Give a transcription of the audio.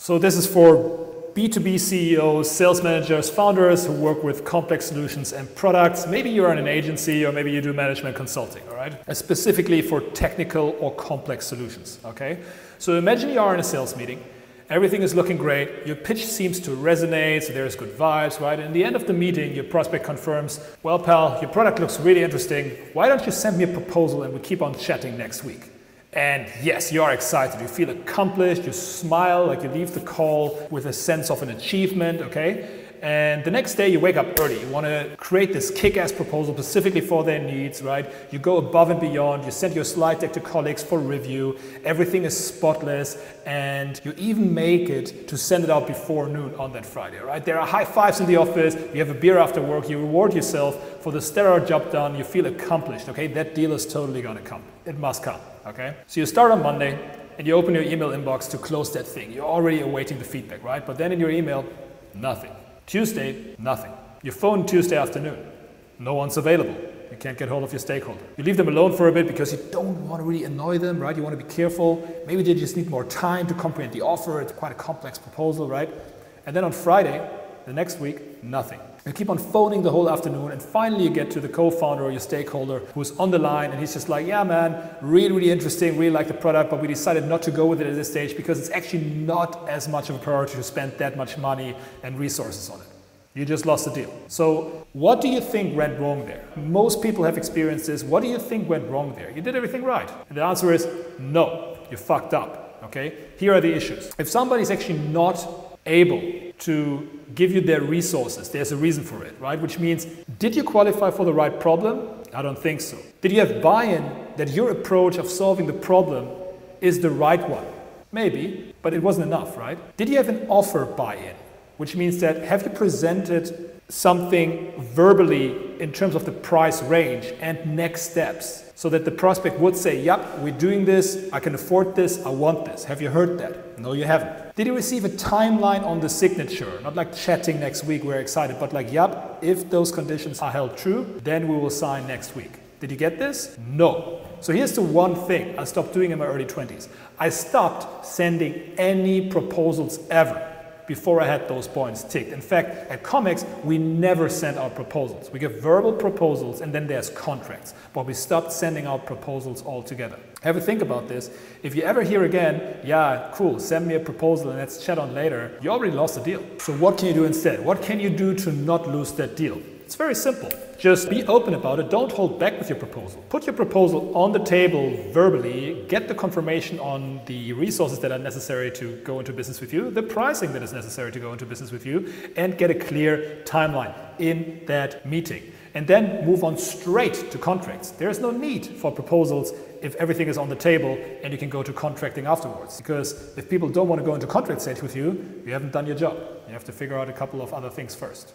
So this is for B2B CEOs, sales managers, founders who work with complex solutions and products. Maybe you're in an agency or maybe you do management consulting, all right? Specifically for technical or complex solutions, okay? So imagine you are in a sales meeting. Everything is looking great. Your pitch seems to resonate, so there's good vibes, right? And at the end of the meeting, your prospect confirms, well, pal, your product looks really interesting. Why don't you send me a proposal and we keep on chatting next week? And yes, you are excited. You feel accomplished. You smile like you leave the call with a sense of an achievement, okay? And the next day you wake up early. You want to create this kick-ass proposal specifically for their needs, right? You go above and beyond. You send your slide deck to colleagues for review. Everything is spotless. And you even make it to send it out before noon on that Friday, right? There are high fives in the office. You have a beer after work. You reward yourself for the stellar job done. You feel accomplished, okay? That deal is totally going to come. It must come, okay? So you start on Monday and you open your email inbox to close that thing. You're already awaiting the feedback, right? But then in your email, nothing. Tuesday, nothing. You phone Tuesday afternoon, no one's available. You can't get hold of your stakeholder. You leave them alone for a bit because you don't want to really annoy them, right? You want to be careful. Maybe they just need more time to comprehend the offer. It's quite a complex proposal, right? And then on Friday, the next week, nothing. You keep on phoning the whole afternoon and finally you get to the co-founder or your stakeholder who's on the line and he's just like, yeah, man, really interesting, really like the product, but we decided not to go with it at this stage because it's actually not as much of a priority to spend that much money and resources on it. You just lost the deal. So what do you think went wrong there? Most people have experienced this. What do you think went wrong there? You did everything right. And the answer is no, you fucked up, okay? Here are the issues. If somebody's actually not able to give you their resources, there's a reason for it, right? Which means, did you qualify for the right problem? I don't think so. Did you have buy-in that your approach of solving the problem is the right one? Maybe, but it wasn't enough, right? Did you have an offer buy-in? Which means that have you presented something verbally in terms of the price range and next steps so that the prospect would say, yep, we're doing this, I can afford this, I want this. Have you heard that? No, you haven't. Did you receive a timeline on the signature? Not like chatting next week, we're excited, but like, yep, if those conditions are held true, then we will sign next week. Did you get this? No. So here's the one thing I stopped doing in my early 20s. I stopped sending any proposals ever before I had those points ticked. In fact, at Comex, we never send out proposals. We give verbal proposals and then there's contracts, but we stopped sending out proposals altogether. Have a think about this. If you ever hear again, yeah, cool, send me a proposal and let's chat on later, you already lost the deal. So what can you do instead? What can you do to not lose that deal? It's very simple. Just be open about it. Don't hold back with your proposal. Put your proposal on the table verbally, get the confirmation on the resources that are necessary to go into business with you, the pricing that is necessary to go into business with you, and get a clear timeline in that meeting. And then move on straight to contracts. There is no need for proposals if everything is on the table and you can go to contracting afterwards. Because if people don't want to go into contract stage with you, you haven't done your job. You have to figure out a couple of other things first.